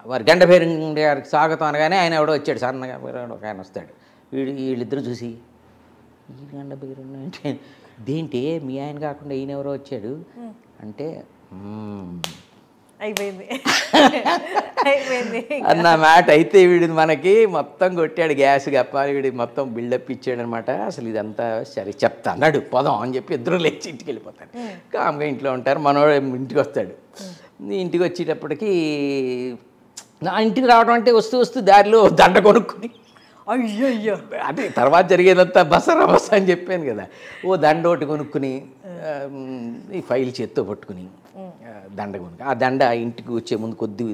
వారి గండబేరు గారికి స్వాగతం అనగానే ఆయన ఎవడో వచ్చాడు, సన్నగా ఒక ఆయన వస్తాడు. వీళ్ళిద్దరూ చూసి ఈ గండబేరు అంటే దేంటి మీ ఆయన కాకుండా ఈయన ఎవరో వచ్చాడు అంటే అయిపోయింది అన్న మాట. అయితే వీడిని మనకి మొత్తం కొట్టాడు, గ్యాస్ కప్పాలి, వీడి మొత్తం బిల్డప్ ఇచ్చాడు అనమాట. అసలు ఇదంతా సరే చెప్తా అన్నాడు, పోదాం అని చెప్పి ఇద్దరు లేచి ఇంటికి వెళ్ళిపోతాడు. కామ్గా ఇంట్లో ఉంటారు. మనోడు ఇంటికి వస్తాడు. ఇంటికి వచ్చేటప్పటికి నా ఇంటికి రావడం అంటే వస్తూ దారిలో దండ కొనుక్కుని, అయ్యో అంటే తర్వాత జరిగేదంతా బస అని చెప్పాను కదా, ఓ దండ ఒకటి కొనుక్కుని ఈ ఫైల్ చేత్తో పట్టుకుని దండ కొనుక్కు, ఆ దండ ఇంటికి వచ్చే ముందు కొద్ది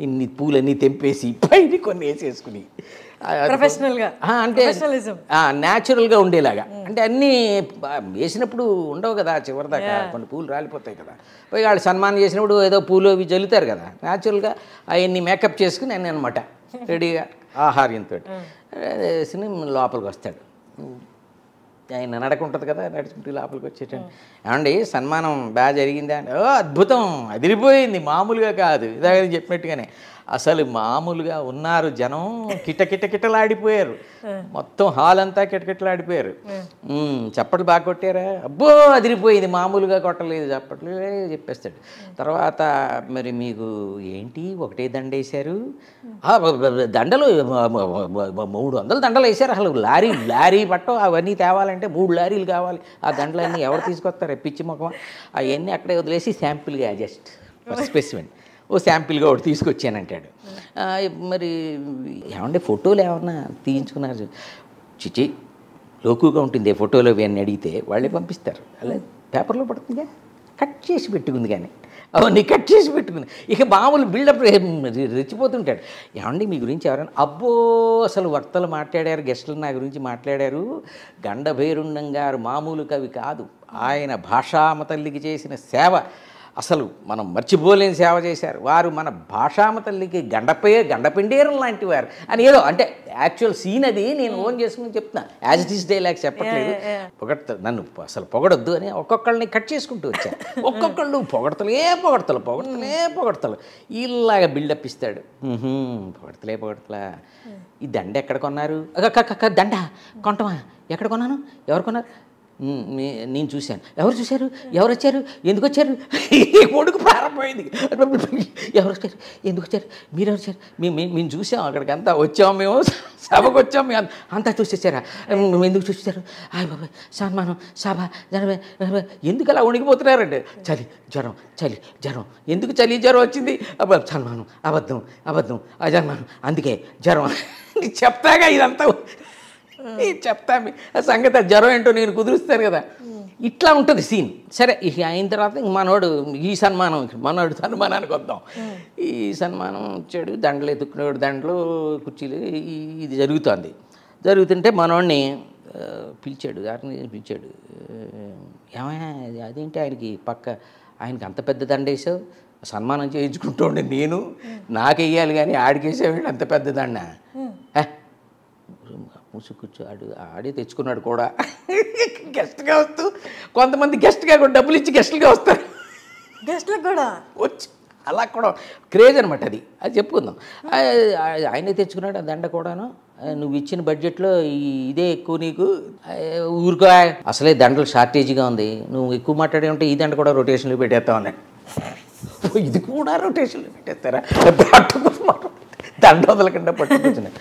ఇన్ని పూలన్నీ తెంపేసి పైన కొన్ని వేసేసుకుని, అంటే న్యాచురల్గా ఉండేలాగా, అంటే అన్నీ వేసినప్పుడు ఉండవు కదా చివరిదాకా, కొన్ని పూలు రాలిపోతాయి కదా, పోయి వాళ్ళు సన్మానం చేసినప్పుడు ఏదో పూలు అవి జల్లుతారు కదా, న్యాచురల్గా అవన్నీ మేకప్ చేసుకుని అన్నీ అనమాట రెడీగా ఆహార్యంతో లోపలికి వస్తాడు. ఆయన నడకుంటుంది కదా, నడుచుకుంటూ లోపలికి వచ్చేటండి. ఏమండి సన్మానం బాగా జరిగిందా అంటే, ఓ అద్భుతం, అదిరిపోయింది, మామూలుగా కాదు, ఇలాగ చెప్పినట్టుగానే అసలు మామూలుగా ఉన్నారు జనం, కిటకిటలాడిపోయారు, మొత్తం హాల్ అంతా కిటకిటలాడిపోయారు. చప్పట్లు బాగా కొట్టారా, అబ్బో అదిరిపోయింది, మామూలుగా కొట్టలేదు, చప్పట్లు చెప్పేస్తాడు. తర్వాత మరి మీకు ఏంటి ఒకటే దండ వేశారు, దండలు 300 దండలు వేశారు, అసలు లారీ పట్టం అవన్నీ తేవాలంటే 3 లారీలు కావాలి, ఆ దండలన్నీ ఎవరు తీసుకొస్తారు పిచ్చి ముఖం, అవన్నీ అక్కడే వదిలేసి శాంపిల్గా జస్ట్ స్పెసిమెన్ ఓ శాంపిల్గా ఒకటి తీసుకొచ్చానంటాడు. మరి ఏమంటే ఫోటోలు ఏమన్నా తీయించుకున్నారు, చిచి లోకుగా ఉంటుంది ఫోటోలో అని అడిగితే వాళ్ళే పంపిస్తారు, అలా పేపర్లో పడుతుందిగా, కట్ చేసి పెట్టుకుంది కానీ అవన్నీ కట్ చేసి పెట్టుకుని ఇక మామూలు బిల్డప్ రెచ్చిపోతుంటాడు. ఏమండి మీ గురించి ఎవరైనా అబ్బో అసలు వక్తలు మాట్లాడారు, గెస్టులు నా గురించి మాట్లాడారు, గండభైరుండం గారు మామూలు కవి కాదు, ఆయన భాషామ తల్లికి చేసిన సేవ అసలు మనం మర్చిపోలేని సేవ చేశారు, వారు మన భాషామ తల్లికి గండపిండేరం లాంటి వారు అని ఏదో అంటే యాక్చువల్ సీన్ అది నేను ఓన్ చేసుకుని చెప్తున్నా, యాజ్ ఇట్ ఈస్ డైలాగ్ చెప్పట్లేదు. పొగడతారు నన్ను అసలు పొగడొద్దు అని ఒక్కొక్కళ్ళని కట్ చేసుకుంటూ వచ్చాను. ఒక్కొక్కళ్ళు పొగడతలు ఇలాగ బిల్డప్ ఇస్తాడు. పొగడతలా ఈ దండ ఎక్కడ కొన్నారు? దండ కొంటమా? ఎక్కడ కొన్నాను? ఎవరు కొన్నారు? నేను చూశాను. ఎవరు చూశారు? ఎవరు వచ్చారు? ఎందుకు వచ్చారు? కొడుకు ప్రారంభమైంది. ఎవరు వచ్చారు? ఎందుకు వచ్చారు? మీరు వచ్చారు? మేము చూసాం, అక్కడికి అంతా వచ్చాము, మేము సభకు వచ్చాము, మేము అంతా చూసేసారా? మేము ఎందుకు చూసేసారు? బాబాయ్ సన్మానం సభ ఎందుకు అలా ఉణికిపోతున్నారండి? జ్వరం ఎందుకు జ్వరం వచ్చింది? సన్మానం అబద్ధం జన్మానం అందుకే జ్వరం చెప్తాగా ఇదంతా చెప్తా ఆ సంగతి. జ్వరం ఏంటో నేను కుదురుస్తాను కదా, ఇట్లా ఉంటుంది సీన్. సరే అయిన తర్వాత ఇంక మనోడు ఈ సన్మానం, మనోడు సన్మానానికి వద్దాం. ఈ సన్మానం వచ్చాడు, దండలు ఎత్తుక్కునేవాడు, దండలు కుర్చీలు ఇది జరుగుతుంటే మనోడిని పిలిచాడు, పిలిచాడు. ఏమైనా అదేంటి ఆయనకి ఆయనకి అంత పెద్ద దండ వేసావు, సన్మానం చేయించుకుంటూ ఉండే నేను నాకెయ్యాలి కానీ ఆడికేసాడు అంత పెద్ద దండ. కూర్చో ఆడే తెచ్చుకున్నాడు కూడా గెస్ట్గా వస్తూ. కొంతమంది గెస్ట్గా కూడా డబ్బులు ఇచ్చి గెస్టులుగా వస్తారు, గెస్ట్లకు కూడా వచ్చి అలా కూడా క్రేజ్ అనమాట. అది చెప్పుకుందాం. ఆయనే తెచ్చుకున్నాడు ఆ దండ కూడాను. నువ్వు ఇచ్చిన బడ్జెట్లో ఇదే ఎక్కువ నీకు, ఊరుకో అసలే దండలు షార్టేజ్గా ఉంది, నువ్వు ఎక్కువ మాట్లాడే ఉంటే ఈ దండ కూడా రొటేషన్లో పెట్టేస్తావు అన్నాడు. ఇది కూడా రొటేషన్లో పెట్టేస్తారా? దండ వదలకుండా పట్టుకొచ్చినాయి.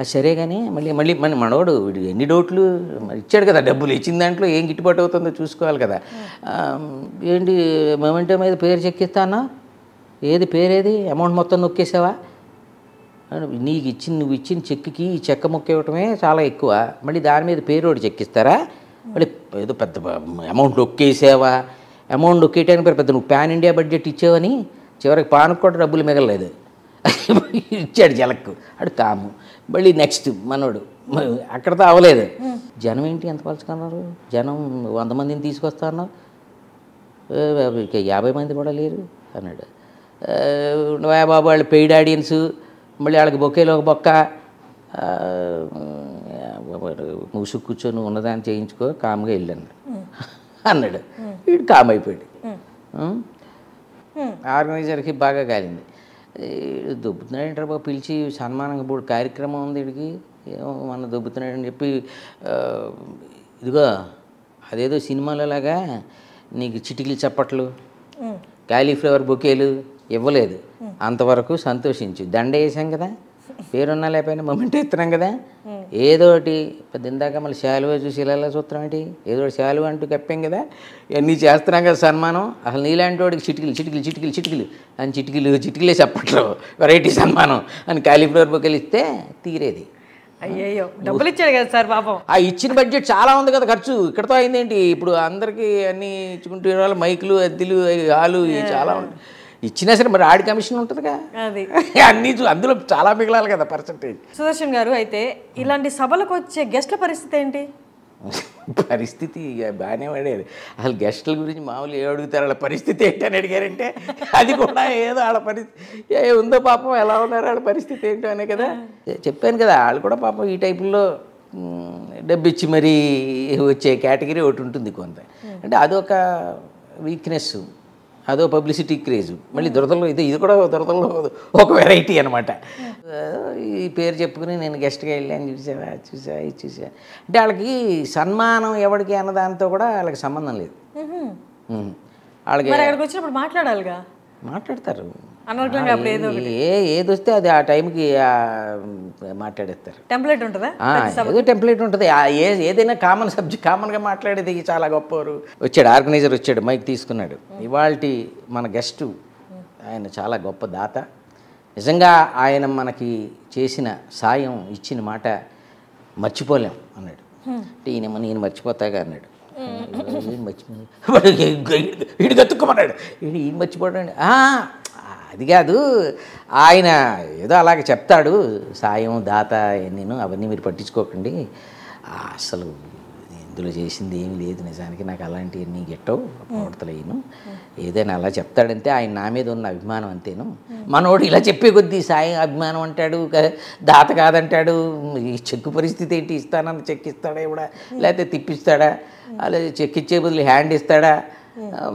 అది సరే కానీ మళ్ళీ మనోడు ఎన్ని డౌట్లు ఇచ్చాడు కదా, డబ్బులు ఇచ్చిన దాంట్లో ఏం గిట్టుబాటు అవుతుందో చూసుకోవాలి కదా. ఏంటి మొమెంటో మీద పేరు చెక్కిస్తానా? ఏది పేరేది? అమౌంట్ మొత్తం నొక్కేసావా? నువ్వు ఇచ్చిన చెక్కి ఈ చెక్క మొక్క ఇవ్వటమే చాలా ఎక్కువ, మళ్ళీ దాని మీద పేరు ఒకటి చెక్కిస్తారా? మళ్ళీ ఏదో పెద్ద అమౌంట్ నొక్కేసావా? అమౌంట్ నొక్కేయటానికి పెద్ద నువ్వు పాన్ ఇండియా బడ్జెట్ ఇచ్చావని చివరికి పానుకు కూడా డబ్బులు మిగలలేదు, ఇచ్చాడు జలక్కు. అడు కాము. మళ్ళీ నెక్స్ట్ మనోడు అక్కడతో అవ్వలేదు. జనం ఏంటి ఎంత పలుచుకున్నారు? జనం 100 మందిని తీసుకొస్తా అన్నావు, 50 మంది కూడా లేరు అన్నాడు. బాబు వాళ్ళు పెయిడ్ ఆడియన్స్, మళ్ళీ వాళ్ళకి బొకేలో ఒక బొక్క, మూసుకు కూర్చొని ఉన్నదాన్ని చేయించుకో కామ్గా వెళ్ళాను అన్నాడు. వీడు కామ్ అయిపోయాడు. ఆర్గనైజర్కి బాగా కాలింది. దొబ్బుతున్నాడంటారు బాబు, పిలిచి సన్మానం ఇప్పుడు కార్యక్రమం ఉంది వీడికి, ఏమో మన దొబ్బుతున్నాడని చెప్పి ఇదిగో అదేదో సినిమాలలాగా నీకు చిటికలు చప్పట్లు కాలీఫ్లవర్ బొకేలు ఇవ్వలేదు, అంతవరకు సంతోషించు, దండ వేసాం కదా, పేరున్నా లేకపోయినా మొమెంట్ ఎత్తున్నాం కదా, ఏదోటి పెద్ద ఇందాక మళ్ళీ శాలువా చూసి ఇలా చూస్తున్నాం ఏంటి, ఏదో శాలువా అంటూ కప్పాం కదా, ఇవన్నీ చేస్తున్నాం కదా సన్మానం. అసలు నీలాంటి వాడికి చిటికలు అని చిటికలే చెప్పట్లు వెరైటీ సన్మానం అని కాలీఫ్లవర్ బొకేలు ఇస్తే తీరేది. అయ్యయ్యో డబ్బులు ఇచ్చాడు కదా సార్ పాపం. ఆ ఇచ్చిన బడ్జెట్ చాలా ఉంది కదా ఖర్చు, ఇక్కడతో అయిందేంటి? ఇప్పుడు అందరికీ అన్నీ ఇచ్చుకుంటే వాళ్ళు మైకులు అద్దెలు హాలు చాలా ఉంటాయి, ఇచ్చినా సరే మరి ఆడి కమిషన్ ఉంటుందిగా, అది అన్నీ అందులో చాలా మిగలాలి కదా పర్సంటేజ్. సుదర్శన్ గారు, అయితే ఇలాంటి సభలకు వచ్చే గెస్ట్ల పరిస్థితి ఏంటి? పరిస్థితి బాగానే పడేది. అసలు గెస్టుల గురించి మామూలు ఏ అడుగుతారు, వాళ్ళ పరిస్థితి ఏంటని అడిగారంటే అది కూడా ఏదో వాళ్ళ పరిస్థితి ఏ ఉందో పాపం, ఎలా ఉన్నారు వాళ్ళ పరిస్థితి ఏంటో అనే కదా చెప్పాను కదా. వాళ్ళు కూడా పాపం ఈ టైపుల్లో డబ్బు ఇచ్చి మరీ వచ్చే కేటగిరీ ఒకటి ఉంటుంది కొంత, అంటే అదొక వీక్నెస్, అదో పబ్లిసిటీ క్రేజ్. మళ్ళీ దురదలో ఇది కూడా దురదలో ఒక వెరైటీ అనమాట. ఈ పేరు చెప్పుకుని నేను గెస్ట్గా వెళ్ళాను, చూసా అంటే వాళ్ళకి సన్మానం ఎవరికి అన్నదాంతో కూడా వాళ్ళకి సంబంధం లేదు. వాళ్ళకి అక్కడికి వచ్చినప్పుడు మాట్లాడాలిగా, మాట్లాడతారు, ఏది వస్తే అది ఆ టైంకి మాట్లాడేస్తారు. టెంప్లెట్ ఉంటుందా? ఏదో టెంప్లెట్ ఉంటుంది, ఏదైనా కామన్ సబ్జెక్ట్ కామన్గా మాట్లాడేది చాలా గొప్పవారు. వచ్చాడు ఆర్గనైజర్, వచ్చాడు మైక్ తీసుకున్నాడు. ఇవాల్టి మన గెస్టు ఆయన చాలా గొప్ప దాత, నిజంగా ఆయన మనకి చేసిన సాయం, ఇచ్చిన మాట మర్చిపోలేం అన్నాడు. అంటే ఈయనేమో నేను మర్చిపోతాగా అన్నాడు. ఏం మర్చిపోయాడు వీడు గతుక్కుమన్నాడు ఈయన మర్చిపోయాడు. అది కాదు, ఆయన ఏదో అలాగే చెప్తాడు, సాయం దాత నేను అవన్నీ మీరు పట్టించుకోకండి, అసలు ఇందులో చేసింది ఏమీ లేదు, నిజానికి నాకు అలాంటివన్నీ గెట్టవు ప్రవర్తలేను, ఏదైనా అలా చెప్తాడంతే ఆయన నా మీద ఉన్న అభిమానం అంతేను. మనోడు ఇలా చెప్పే కొద్దీ సాయం అభిమానం అంటాడు, దాత కాదంటాడు, ఈ చెక్కు పరిస్థితి ఏంటి, ఇస్తానని చెక్ ఇస్తాడా ఇవిడ, లేకపోతే తిప్పిస్తాడా, అలాగే చెక్ ఇచ్చే బదులు హ్యాండ్ ఇస్తాడా,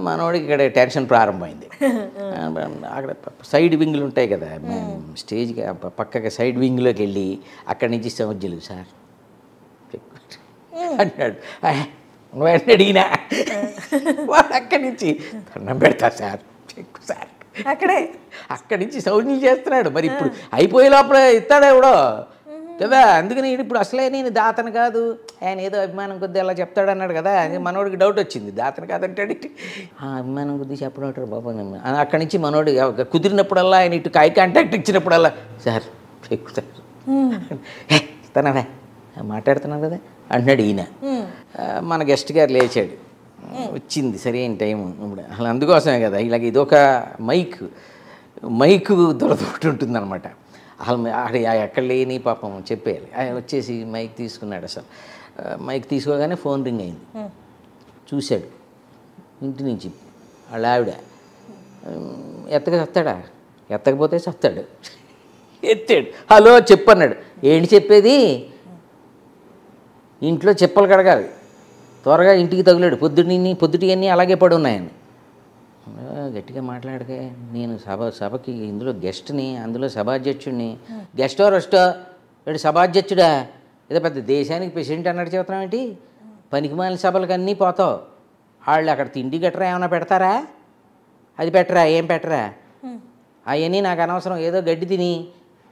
మనోడికి ఇక్కడ టెన్షన్ ప్రారంభమైంది. అక్కడ సైడ్ వింగ్లు ఉంటాయి కదా, స్టేజ్కి పక్కకి సైడ్ వింగ్లోకి వెళ్ళి అక్కడి నుంచి సౌజ్యులు సార్ అన్నాడు. అడిగినా వాడు అక్కడి నుంచి దండం పెడతా సార్ చెక్కు సార్ అక్కడి నుంచి సౌజ్ఞలు చేస్తున్నాడు. మరి ఇప్పుడు అయిపోయే లోపల ఇస్తాడు ఎవడో కదా, అందుకని ఇప్పుడు అసలే నేను దాతను కాదు, ఆయన ఏదో అభిమానం కొద్ది అలా చెప్తాడు అన్నాడు కదా, మనోడికి డౌట్ వచ్చింది, దాతను కాదంటాడు అభిమానం కొద్ది చెప్పడం అంటాడు బాబా. అక్కడి నుంచి మనోడు కుదిరినప్పుడల్లా ఆయన ఇటు ఐ కాంటాక్ట్ ఇచ్చినప్పుడల్లా సార్ ఎక్కువ సార్ ఇస్తానవే మాట్లాడుతున్నాను కదా అంటున్నాడు ఈయన. మన గెస్ట్ గారు లేచాడు, వచ్చింది సరైన టైం ఇప్పుడు, అసలు అందుకోసమే కదా ఇలాగ ఇదొక మైక్ దొరదొకటి ఉంటుందన్నమాట. అసలు ఎక్కడ లేని పాపం చెప్పేయాలి. ఆయన వచ్చేసి మైక్ తీసుకున్నాడు. అసలు మైక్ తీసుకోగానే ఫోన్ రింగ్ అయింది, చూశాడు ఇంటి నుంచి వాళ్ళ ఆవిడ. ఎత్తగా ఎత్తకపోతే చస్తాడు. ఎత్తాడు, హలో చెప్పన్నాడు. ఏంటి చెప్పేది, ఇంట్లో చెప్పలు కడగాలి, త్వరగా ఇంటికి తగిలాడు, పొద్దుటి అన్నీ అలాగే పడి ఉన్నాయని. గట్టిగా మాట్లాడకే, నేను సభకి ఇందులో గెస్ట్ని, అందులో సభాధ్యక్షుడిని. గెస్టో రెస్టో వీడు సభాధ్యక్షుడా, ఏదో పెద్ద దేశానికి ప్రెసిడెంట్ అన్నట్టు చెబుతున్నాం ఏంటి, పనికిమాలిన సభలకు అన్నీ పోతావు, వాళ్ళు అక్కడ తిండి గట్రా ఏమైనా పెడతారా, అది పెట్టరా ఏం పెట్టరా, అవన్నీ నాకు అనవసరం, ఏదో గడ్డి తిని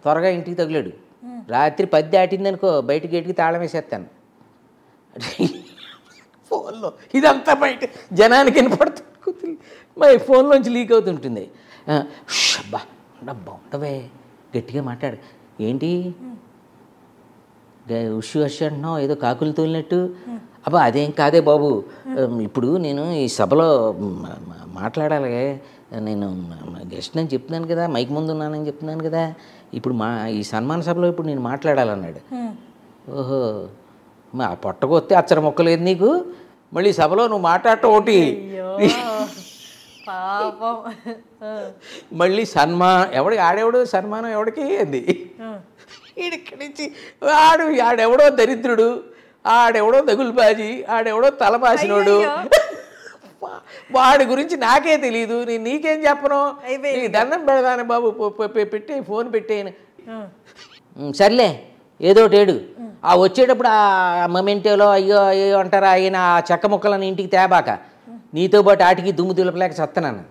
త్వరగా ఇంటికి తగిలాడు. రాత్రి 10 దాటిందనుకో బయట గేటుకి తాళం వేసేస్తాను. ఫోన్లో ఇదంతా బయట జనానికి వినపడుతుంది, మరి ఫోన్లోంచి లీక్ అవుతుంటుంది. అబ్బా డబ్బా ఉండవే, గట్టిగా మాట్లాడు. ఏంటి ఉషు అంటున్నావు, ఏదో కాకులు తోలినట్టు. అబ్బా అదేం కాదే బాబు, ఇప్పుడు నేను ఈ సభలో మాట్లాడాలి, నేను గెస్ట్ అని చెప్తున్నాను కదా, మైక్ ముందు ఉన్నానని చెప్తున్నాను కదా, ఇప్పుడు ఈ సన్మాన సభలో ఇప్పుడు నేను మాట్లాడాలన్నాడు. ఓహో మా పొట్టకొస్తే అచ్చర మొక్కలేదు నీకు, మళ్ళీ సభలో నువ్వు మాట్లాడటం ఒకటి, మళ్ళీ ఆడెవడు సన్మానం ఎవడికి అంది. ఇక్కడి నుంచి ఆడెవడో దరిద్రుడు, ఆడెవడో తగులుబాజీ, ఆడెవడో తలమాసినోడు, వాడి గురించి నాకే తెలీదు, నేను నీకేం చెప్పను, నీకు దండం పెడదాను బాబు, పెట్టే ఫోన్ పెట్టేయను. సర్లే ఏదో టేడు, ఆ వచ్చేటప్పుడు ఆ మొమెంటోలో అయ్యో అంటారా ఆయన ఆ చెక్క ముక్కలను ఇంటికి తేబాక, నీతో పాటు ఆటికి దుమ్ము దులపలేక చత్తనాను.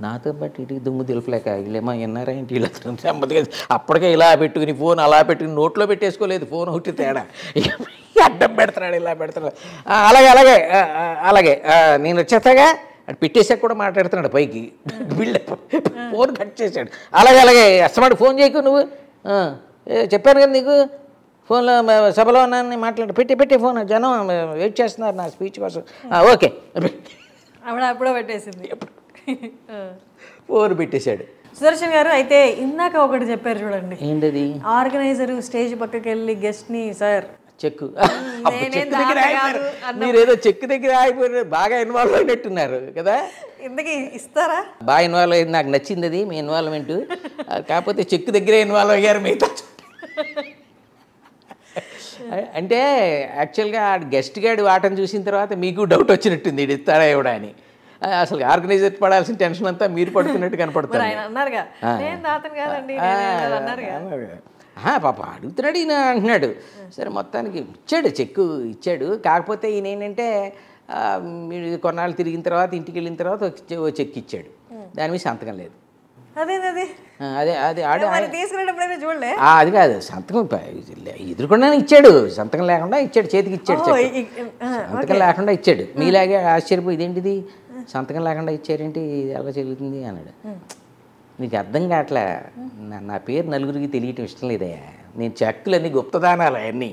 నాతో పాటు ఇంటికి దుమ్ము దులపలేక వీళ్ళేమో విన్నారా ఏంటి, వీళ్ళు అప్పటికే ఇలా పెట్టుకుని ఫోన్ అలా పెట్టుకుని నోట్లో పెట్టేసుకోలేదు, ఫోన్ ఒకటి తేడా అడ్డం పెడతాడు, ఇలా పెడతాడు. అలాగే నేను వచ్చేస్తాగా అటు పెట్టేసాక కూడా మాట్లాడుతున్నాడు పైకి, వీళ్ళ ఫోన్ కట్ చేశాడు. అలాగే అస్తమాడు ఫోన్ చేయకు నువ్వు, చెప్పాను కదా నీకు ఫోన్లో సభలో ఉన్నాను మాట్లాడు, పెట్టి ఫోన్, జనం వెయిట్ చేస్తున్నారు నా స్పీచ్ కోసం. ఓకే అప్పుడో పెట్టేసింది, ఫోన్ పెట్టేశాడు. సుదర్శన్ గారు అయితే ఇందాక ఒకటి చెప్పారు చూడండి, ఏంటది, ఆర్గనైజర్ స్టేజ్ పక్కకి వెళ్ళి గెస్ట్ని సార్ చెక్కు దగ్గర ఆగిపోయారు, మీరేదో చెక్కు దగ్గర ఆగిపోయారు, బాగా ఇన్వాల్వ్ అయినట్టున్నారు కదా, ఇంతకీ ఇస్తారా, బాగా ఇన్వాల్వ్ అయింది, నాకు నచ్చింది అది మీ ఇన్వాల్వ్మెంట్, కాకపోతే చెక్కు దగ్గరే ఇన్వాల్వ్ అయ్యారు మిగతా. అంటే యాక్చువల్గా గెస్ట్ గాడి వాటని చూసిన తర్వాత మీకు డౌట్ వచ్చినట్టుంది ఇది ఇస్తాడా ఇవ్వడా అని. అసలు ఆర్గనైజర్ పడాల్సిన టెన్షన్ అంతా మీరు పడుతున్నట్టు కనపడుతుంది. పాప అడుగుతున్నాడు ఈయన అంటున్నాడు. సరే మొత్తానికి చెక్కు ఇచ్చాడు. కాకపోతే ఈయన ఏంటంటే కొన్నాళ్ళు తిరిగిన తర్వాత ఇంటికి వెళ్ళిన తర్వాత చెక్ ఇచ్చాడు, దాని మీద సంతకం లేదు. అది కాదు సంతకం ఎదురుకుండా ఇచ్చాడు, సంతకం లేకుండా ఇచ్చాడు, చేతికి ఇచ్చాడు, సంతకం లేకుండా ఇచ్చాడు. మీలాగే ఆశ్చర్యపోయి ఇదేంటిది సంతకం లేకుండా ఇచ్చారేంటి ఎలా చెల్లుతుంది అన్నాడు. నీకు అర్థం కావట్లే, నా పేరు నలుగురికి తెలియటం ఇష్టం లేదయ్యా, నేను చెక్కులన్నీ గుప్త దానాలు అవన్నీ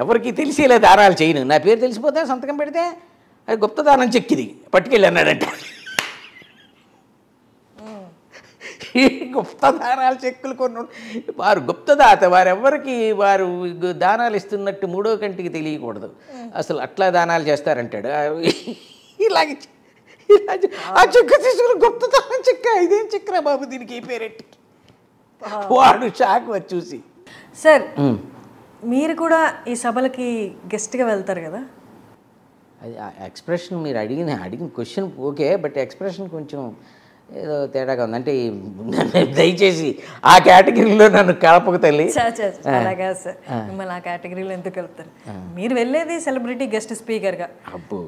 ఎవరికి తెలిసేలా దానాలు చేయను, నా పేరు తెలిసిపోతే సంతకం పెడితే అది గుప్తదానం చెక్ ఇది పట్టుకెళ్ళి అన్నాడంట. ఈ గుప్తదానాల చెక్కులు కొన్ని వారు గుప్తదాత వారెవ్వరికి వారు దానాలు ఇస్తున్నట్టు మూడో కంటికి తెలియకూడదు, అసలు అట్లా దానాలు చేస్తారంటాడు. ఇలాగే ఆ చెక్క తీసుకుని గుప్తదానం చెక్క, ఇదేం చెక్కరా బాబు దీనికి ఈ పేరెట్టి వాడు షాక్ వచ్చి చూసి. సార్ మీరు కూడా ఈ సభలకి గెస్ట్గా వెళ్తారు కదా? అది ఎక్స్ప్రెషన్ మీరు అడిగిన క్వశ్చన్ ఓకే, బట్ ఎక్స్ప్రెషన్ కొంచెం ఏదో తేడాగా ఉంది. అంటే దయచేసి ఆ కేటగిరీలో నన్ను కలపకు తల్లి. అలాగా సార్, మిమ్మల్ని ఆ కేటగిరీలో ఎందుకు కలుపుతారు? మీరు వెళ్ళేది సెలబ్రిటీ గెస్ట్ స్పీకర్గా, అబ్బో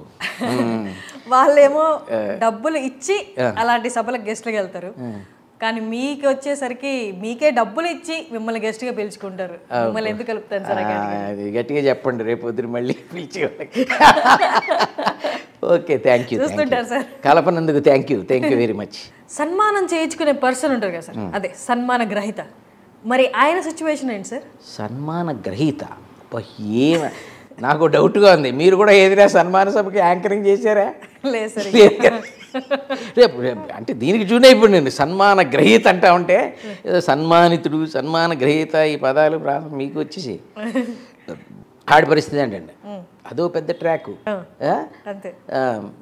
వాళ్ళేమో డబ్బులు ఇచ్చి అలాంటి సభలకు గెస్ట్లుగా వెళ్తారు. కానీ మీకు వచ్చేసరికి మీకే డబ్బులు ఇచ్చి మిమ్మల్ని గెస్ట్గా పిలుచుకుంటారు. మిమ్మల్ని ఎందుకు కలుపుతాను సార్? అది గట్టిగా చెప్పండి, రేపు పొద్దున మళ్ళీ పిలిచి. Okay, thank you. చూస్తుంటారు సార్ కలపనందుకు థ్యాంక్ యూ వెరీ మచ్. సన్మానం చేయించుకునే పర్సన్ ఉంటారు కదా సార్, అదే సన్మాన గ్రహీత. మరి ఆయన సిచ్యువేషన్ ఏంటి సార్? సన్మాన గ్రహీత ఏమ నాకు డౌట్గా ఉంది. మీరు కూడా ఏదైనా సన్మాన సభకి యాంకరింగ్ చేశారా? లేదు సార్. రేపు అంటే దీనికి చూనే ఇప్పుడు నేను సన్మాన గ్రహీత అంటా ఉంటే ఏదో సన్మానితుడు, సన్మాన గ్రహీత ఈ పదాలు మీకు వచ్చేసి ఆడి పరిస్థితి ఏంటండి, అదో పెద్ద ట్రాక్.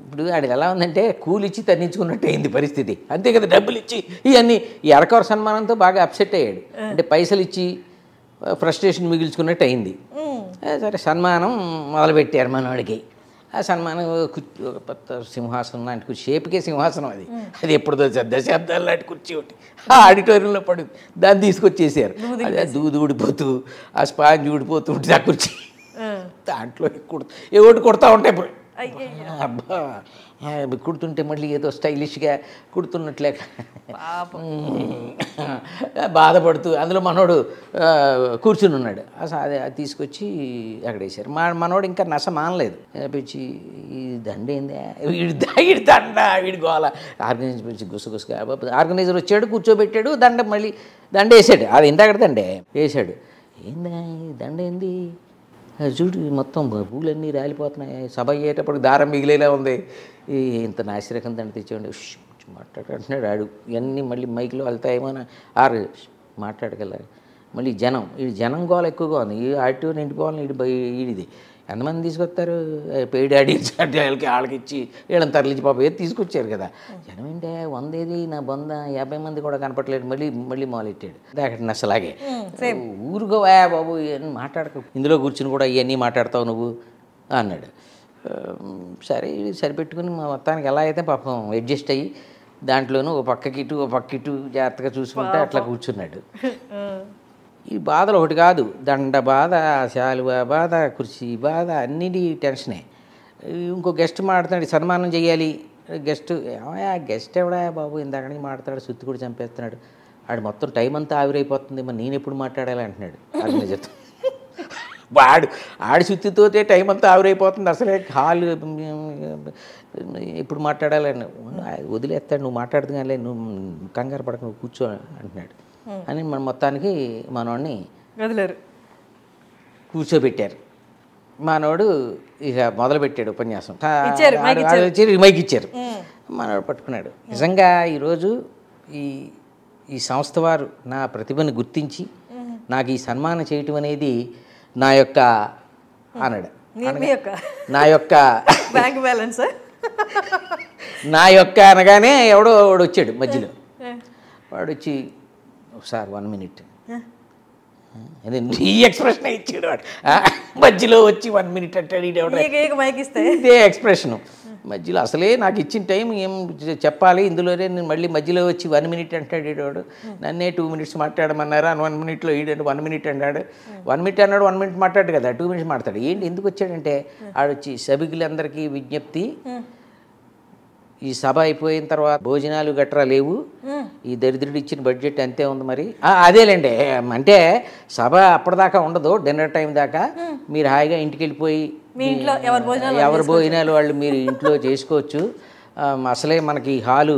ఇప్పుడు ఆడి ఎలా ఉందంటే కూలిచ్చి తన్నించుకున్నట్టు అయింది పరిస్థితి, అంతే కదా. డబ్బులు ఇచ్చి ఇవన్నీ ఈ అరకవర సన్మానంతో బాగా అప్సెట్ అయ్యాడు. అంటే పైసలు ఇచ్చి ఫ్రస్ట్రేషన్ మిగిల్చుకున్నట్టు అయింది. సరే సన్మానం మొదలుపెట్టారు మనవాడికి. ఆ సన్మానం సింహాసనం లాంటి షేప్కే సింహాసనం అది, అది ఎప్పుడుదో దశాబ్దాలు లాంటి కుర్చీ ఒకటి ఆ ఆడిటోరియంలో పడు, దాన్ని తీసుకొచ్చేసారు. అదే దూది ఊడిపోతూ ఆ స్పాంజ్ ఊడిపోతూ ఉంటుంది ఆ కుర్చీ. దాంట్లో ఏమిటి కుడతా ఉంటాయి ఇప్పుడు. అబ్బా కుడుతుంటే మళ్ళీ ఏదో స్టైలిష్గా కుడుతున్నట్లే బాధపడుతూ అందులో మనోడు కూర్చుని ఉన్నాడు. అదే తీసుకొచ్చి అక్కడ వేసారు. మనోడు ఇంకా నస మానలేదు. పిచ్చి ఈ దండ ఏందా, వీడి దండ వీడి గోల. ఆర్గనైజర్ పిలిచి గుసగుసగా ఆర్గనైజర్ వచ్చాడు, కూర్చోబెట్టాడు, మళ్ళీ దండ వేసాడు. అది ఇందాక దండే వేసాడు. ఏందా దండ ఏంది చూడు, మొత్తం పూలన్నీ రాలిపోతున్నాయి, సభ అయ్యేటప్పుడు దారం మిగిలేలా ఉంది, ఇంత నాసిరకం దండ తెచ్చేయండి మాట్లాడుకుంటున్నాడు ఆడు. ఇవన్నీ మళ్ళీ మైక్లో వెళ్తాయేమో అని మాట్లాడగలరు. మళ్ళీ జనం గోల ఎక్కువగా ఉంది. ఈ ఆడిటో నిండిపోవాలని ఈడిది ఎంతమంది తీసుకొస్తారు, పెయిడ్ ఆడియన్స్ అంటే వాళ్ళకి ఇచ్చి వీళ్ళని తరలించి పాపం ఏది తీసుకొచ్చారు కదా. జనం ఏంటే 100 ఏది నా 50 మంది కూడా కనపట్లేదు. మళ్ళీ మొదలెట్టాడు. అక్కడ అసలాగే ఊరుకోవా బాబు ఇవన్నీ మాట్లాడక, ఇందులో కూర్చుని కూడా ఇవన్నీ మాట్లాడతావు నువ్వు అన్నాడు. సరే సరిపెట్టుకుని మొత్తానికి ఎలా అయితే పాపం అడ్జస్ట్ అయ్యి దాంట్లోనూ ఓ పక్క ఇటు జాగ్రత్తగా చూసుకుంటే అట్లా కూర్చున్నాడు. ఈ బాధలు ఒకటి కాదు, దండ బాధ, శాలువా బాధ, కుర్చీ బాధ, అన్నిటి టెన్షనే. ఇంకో గెస్ట్ మాట్లాడుతున్నాడు, సన్మానం చేయాలి. గెస్ట్ ఎవడా బాబు ఇందాక నుంచి మాట్లాడు, సుత్తి కూడా చంపేస్తున్నాడు. ఆడు మొత్తం టైం అంతా ఆవిరైపోతుంది, మరి నేను ఎప్పుడు మాట్లాడాలి అంటున్నాడు ఆర్గనైజర్తో. ఆడి సుత్తితోటే టైం అంతా ఆవిరైపోతుంది, అసలే హాల్ ఎప్పుడు మాట్లాడాలని వదిలేస్తాడు. నువ్వు మాట్లాడుతు కానీ నువ్వు కంగారు పడక నువ్వు కూర్చో అంటున్నాడు. అని మన మొత్తానికి మనోడిని వదిలేరు, కూర్చోబెట్టారు. మనోడు ఇక మొదలుపెట్టాడు ఉపన్యాసం. మైక్ ఇచ్చారు, మనోడు పట్టుకున్నాడు. నిజంగా ఈరోజు ఈ సంస్థ వారు నా ప్రతిభను గుర్తించి నాకు ఈ సన్మానం చేయటం అనేది నా యొక్క అన్నాడు. నా యొక్క బ్యాంక్ బ్యాలెన్స్ నా యొక్క అనగానే ఎవడో వాడు వచ్చాడు మధ్యలో. వాడు వచ్చి సార్ 1 minute ఈ ఎక్స్ప్రెషన్ ఇచ్చాడు వాడు. మధ్యలో వచ్చి 1 minute అంటాడు. ఇదే ఎక్స్ప్రెషను మధ్యలో. అసలే నాకు ఇచ్చిన టైం ఏం చెప్పాలి, ఇందులోనే నేను మళ్ళీ మధ్యలో వచ్చి 1 minute అంటాడు వాడు. నన్నే 2 minutes మాట్లాడమన్నారా, 1 minuteలో ఈడంటే 1 minute అన్నాడు. 1 minute అన్నాడు, 1 minute మాట్లాడు కదా, 2 minutes మాట్లాడు. ఏంటి ఎందుకు వచ్చాడంటే ఆడొచ్చి సభికులందరికీ విజ్ఞప్తి, ఈ సభ అయిపోయిన తర్వాత భోజనాలు గట్రా లేవు, ఈ దరిద్రుడు ఇచ్చిన బడ్జెట్ అంతే ఉంది. మరి అదేలేండి, అంటే సభ అప్పటిదాకా ఉండదు, డిన్నర్ టైం దాకా. మీరు హాయిగా ఇంటికి వెళ్ళిపోయి ఎవరి భోజనాలు వాళ్ళు మీరు ఇంట్లో చేసుకోవచ్చు. అసలే మనకి హాలు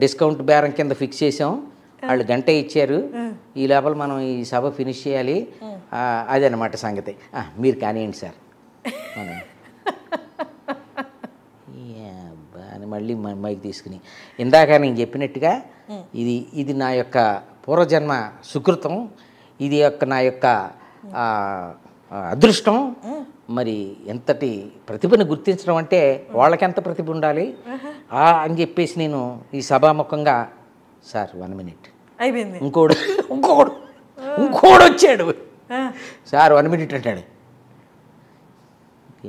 డిస్కౌంట్ బేరం కింద ఫిక్స్ చేసాం, వాళ్ళు గంట ఇచ్చారు, ఈ లోపల మనం ఈ సభ ఫినిష్ చేయాలి. అదనమాట సంగతి. మీరు కానివ్వండి సార్. అని మళ్ళీ మైక్ తీసుకుని, ఇందాక నేను చెప్పినట్టుగా ఇది నా యొక్క పూర్వజన్మ సుకృతం, ఇది నా యొక్క అదృష్టం. మరి ఎంతటి ప్రతిభను గుర్తించడం అంటే వాళ్ళకెంత ప్రతిభ ఉండాలి అని చెప్పేసి నేను ఈ సభాముఖంగా, సార్ 1 minute అయిపోయింది. ఇంకోడు వచ్చాడు, సార్ 1 minute అంటాడు.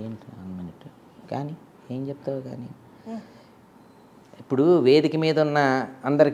ఏంటి 1 minute కానీ ఏం చెప్తావు కానీ, ఇప్పుడు వేదిక మీద ఉన్న అందరికి